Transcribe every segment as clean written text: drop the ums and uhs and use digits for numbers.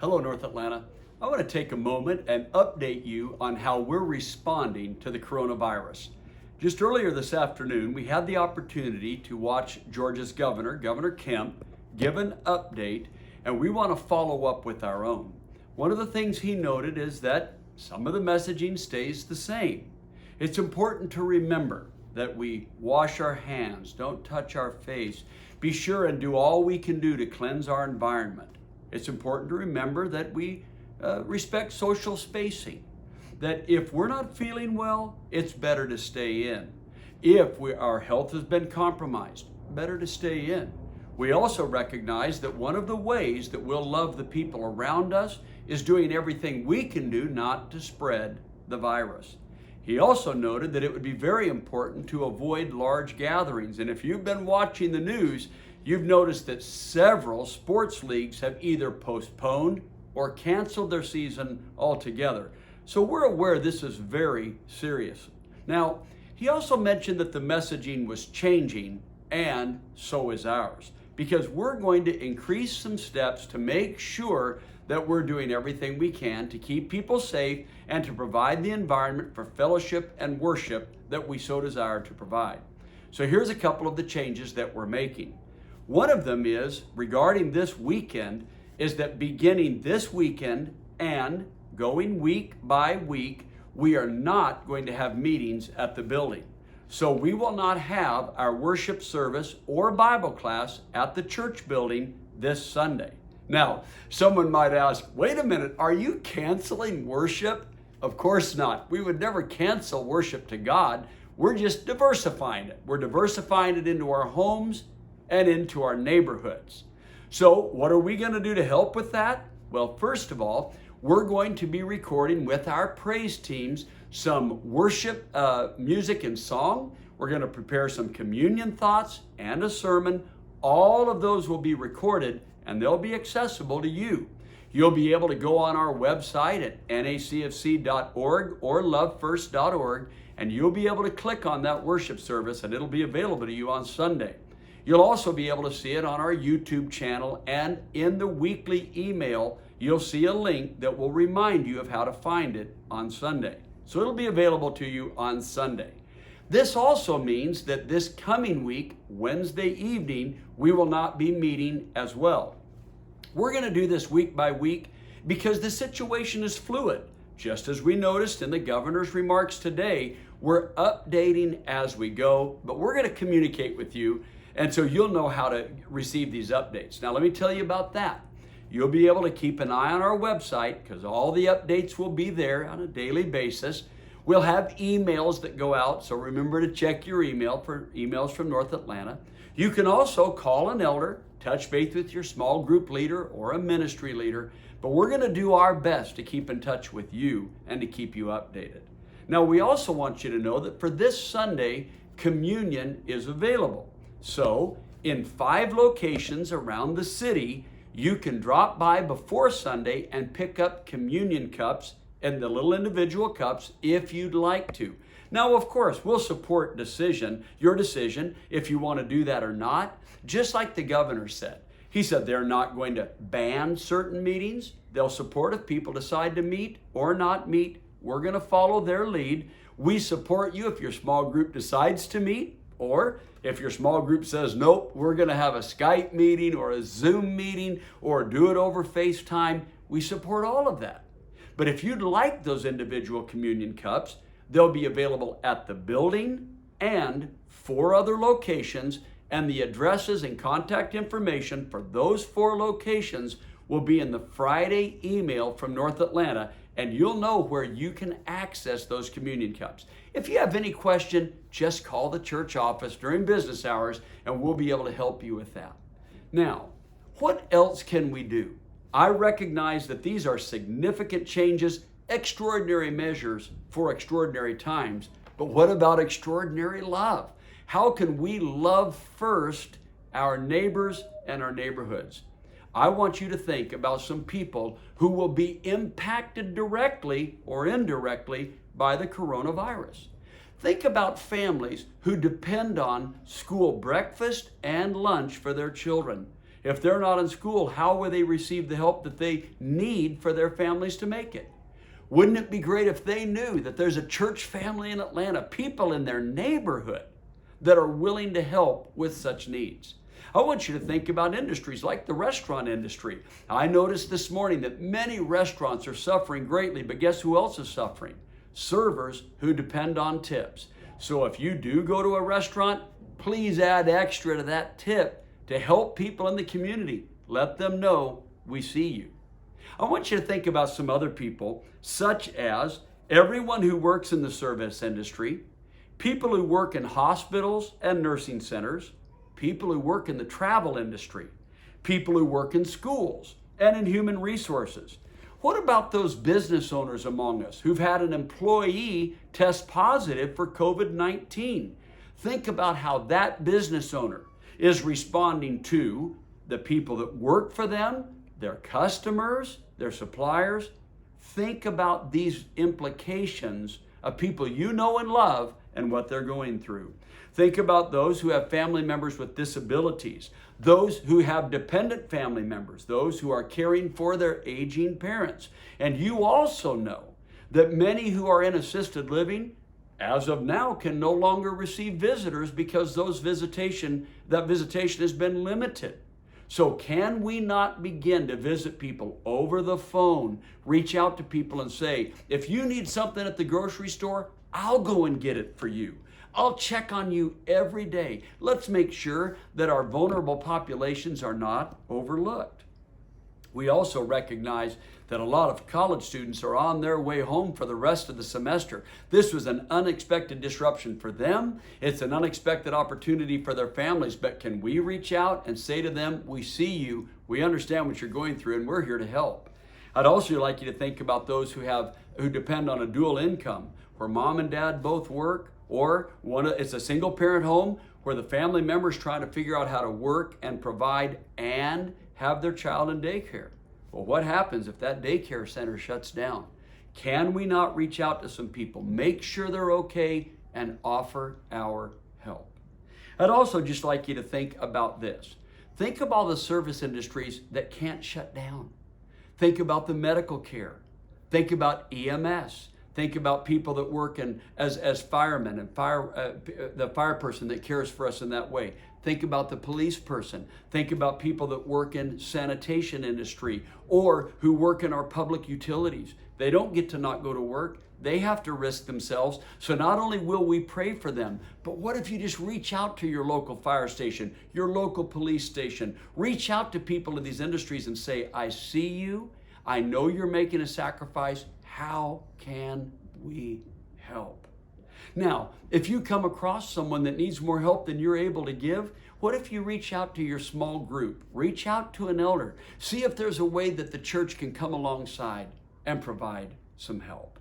Hello, North Atlanta. I want to take a moment and update you on how we're responding to the coronavirus. Just earlier this afternoon, we had the opportunity to watch Georgia's Governor Kemp, give an update, and we want to follow up with our own. One of the things he noted is that some of the messaging stays the same. It's important to remember that we wash our hands, don't touch our face, be sure and do all we can do to cleanse our environment. It's important to remember that we respect social spacing, that if we're not feeling well, it's better to stay in. If our health has been compromised, better to stay in. We also recognize that one of the ways that we'll love the people around us is doing everything we can do not to spread the virus. He also noted that it would be very important to avoid large gatherings. And if you've been watching the news, you've noticed that several sports leagues have either postponed or canceled their season altogether. So we're aware this is very serious. Now, he also mentioned that the messaging was changing, and so is ours, because we're going to increase some steps to make sure that we're doing everything we can to keep people safe and to provide the environment for fellowship and worship that we so desire to provide. So here's a couple of the changes that we're making. One of them is regarding this weekend, is that beginning this weekend and going week by week, we are not going to have meetings at the building. So we will not have our worship service or Bible class at the church building this Sunday. Now, someone might ask, wait a minute, are you canceling worship? Of course not. We would never cancel worship to God. We're just diversifying it. We're diversifying it into our homes and into our neighborhoods. So what are we going to do to help with that? Well, first of all, we're going to be recording with our praise teams some worship music and song. We're going to prepare some communion thoughts and a sermon. All of those will be recorded and they'll be accessible to you. You'll be able to go on our website at nacfc.org or lovefirst.org, and you'll be able to click on that worship service and it'll be available to you on Sunday. You'll also be able to see it on our YouTube channel, and in the weekly email, you'll see a link that will remind you of how to find it on Sunday. So it'll be available to you on Sunday. This also means that this coming week, Wednesday evening, we will not be meeting as well. We're going to do this week by week because the situation is fluid. Just as we noticed in the governor's remarks today, we're updating as we go, but we're going to communicate with you, and so you'll know how to receive these updates. Now, let me tell you about that. You'll be able to keep an eye on our website because all the updates will be there on a daily basis. We'll have emails that go out, so remember to check your email for emails from North Atlanta. You can also call an elder, touch base with your small group leader or a ministry leader, but we're going to do our best to keep in touch with you and to keep you updated. Now, we also want you to know that for this Sunday, communion is available. So, in 5 locations around the city, you can drop by before Sunday and pick up communion cups and the little individual cups if you'd like to. Now, of course, we'll support your decision if you want to do that or not, just like the governor said. He said they're not going to ban certain meetings. They'll support if people decide to meet or not meet. We're going to follow their lead. We support you if your small group decides to meet, or if your small group says, nope, we're going to have a Skype meeting or a Zoom meeting or do it over FaceTime. We support all of that. But if you'd like those individual communion cups, they'll be available at the building and 4 other locations, and the addresses and contact information for those 4 locations will be in the Friday email from North Atlanta, and you'll know where you can access those communion cups. If you have any question, just call the church office during business hours and we'll be able to help you with that. Now, what else can we do? I recognize that these are significant changes, extraordinary measures for extraordinary times, but what about extraordinary love? How can we love first our neighbors and our neighborhoods? I want you to think about some people who will be impacted directly or indirectly by the coronavirus. Think about families who depend on school breakfast and lunch for their children. If they're not in school, how will they receive the help that they need for their families to make it? Wouldn't it be great if they knew that there's a church family in Atlanta, people in their neighborhood that are willing to help with such needs? I want you to think about industries like the restaurant industry. I noticed this morning that many restaurants are suffering greatly, but guess who else is suffering? Servers who depend on tips. So if you do go to a restaurant, please add extra to that tip to help people in the community. Let them know we see you. I want you to think about some other people, such as everyone who works in the service industry, people who work in hospitals and nursing centers, people who work in the travel industry, people who work in schools and in human resources. What about those business owners among us who've had an employee test positive for COVID-19? Think about how that business owner is responding to the people that work for them, their customers, their suppliers. Think about these implications of people you know and love and what they're going through. Think about those who have family members with disabilities, those who have dependent family members, those who are caring for their aging parents. And you also know that many who are in assisted living, as of now, can no longer receive visitors because that visitation has been limited. So can we not begin to visit people over the phone, reach out to people and say, if you need something at the grocery store, I'll go and get it for you. I'll check on you every day. Let's make sure that our vulnerable populations are not overlooked. We also recognize that a lot of college students are on their way home for the rest of the semester. This was an unexpected disruption for them. It's an unexpected opportunity for their families, but can we reach out and say to them, we see you, we understand what you're going through, and we're here to help. I'd also like you to think about those who depend on a dual income, where mom and dad both work, or it's a single parent home where the family member's trying to figure out how to work and provide and have their child in daycare. Well, what happens if that daycare center shuts down? Can we not reach out to some people, make sure they're okay, and offer our help? I'd also just like you to think about this. Think of all the service industries that can't shut down. Think about the medical care. Think about EMS. Think about people that work as firemen and the fire person that cares for us in that way. Think about the police person. Think about people that work in sanitation industry or who work in our public utilities. They don't get to not go to work. They have to risk themselves. So not only will we pray for them, but what if you just reach out to your local fire station, your local police station, reach out to people in these industries and say, I see you. I know you're making a sacrifice. How can we help? Now, if you come across someone that needs more help than you're able to give, what if you reach out to your small group? Reach out to an elder. See if there's a way that the church can come alongside and provide some help.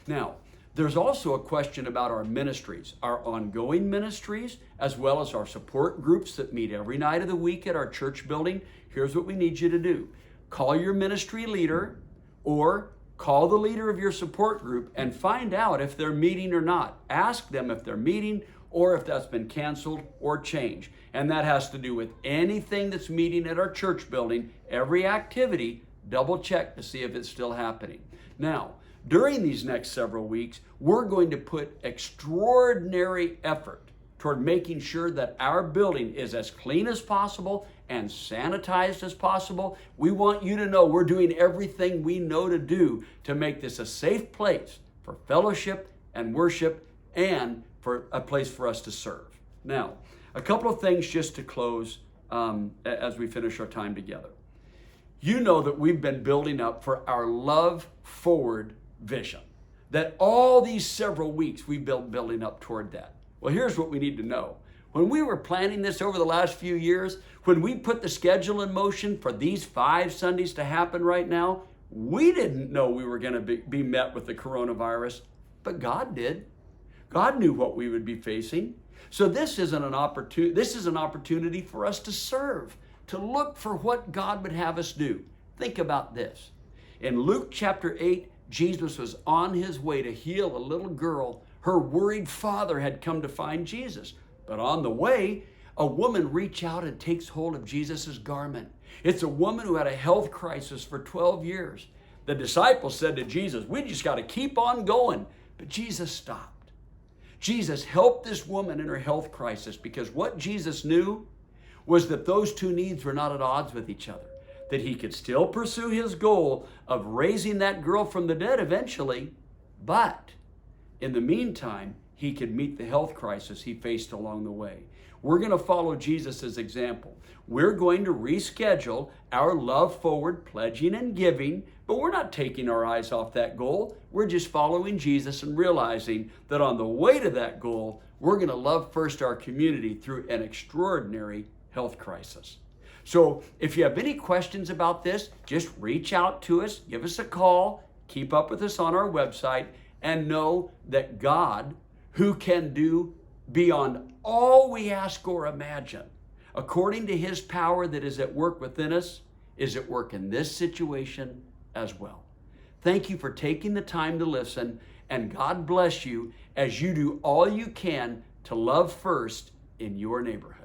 Now, there's also a question about our ministries, our ongoing ministries, as well as our support groups that meet every night of the week at our church building. Here's what we need you to do. Call your ministry leader or call the leader of your support group and find out if they're meeting or not. Ask them if they're meeting or if that's been canceled or changed. And that has to do with anything that's meeting at our church building. Every activity, double check to see if it's still happening. Now, during these next several weeks, we're going to put extraordinary effort toward making sure that our building is as clean as possible and sanitized as possible. We want you to know we're doing everything we know to do to make this a safe place for fellowship and worship and for a place for us to serve. Now, a couple of things just to close as we finish our time together. You know that we've been building up for our Love Forward vision, that all these several weeks we've been building up toward that. Well, here's what we need to know. When we were planning this over the last few years, when we put the schedule in motion for these 5 Sundays to happen right now, we didn't know we were going to be met with the coronavirus, but God did. God knew what we would be facing. So this is an opportunity for us to serve, to look for what God would have us do. Think about this. In Luke chapter 8, Jesus was on his way to heal a little girl. Her worried father had come to find Jesus. But on the way, a woman reach out and takes hold of Jesus' garment. It's a woman who had a health crisis for 12 years. The disciples said to Jesus, we just got to keep on going. But Jesus stopped. Jesus helped this woman in her health crisis because what Jesus knew was that those two needs were not at odds with each other, that he could still pursue his goal of raising that girl from the dead eventually, but in the meantime, he could meet the health crisis he faced along the way. We're going to follow Jesus' example. We're going to reschedule our Love Forward pledging and giving, but we're not taking our eyes off that goal. We're just following Jesus and realizing that on the way to that goal, we're going to love first our community through an extraordinary health crisis. So if you have any questions about this, just reach out to us, give us a call, keep up with us on our website, and know that God, who can do beyond all we ask or imagine, according to his power that is at work within us, is at work in this situation as well. Thank you for taking the time to listen, and God bless you as you do all you can to love first in your neighborhood.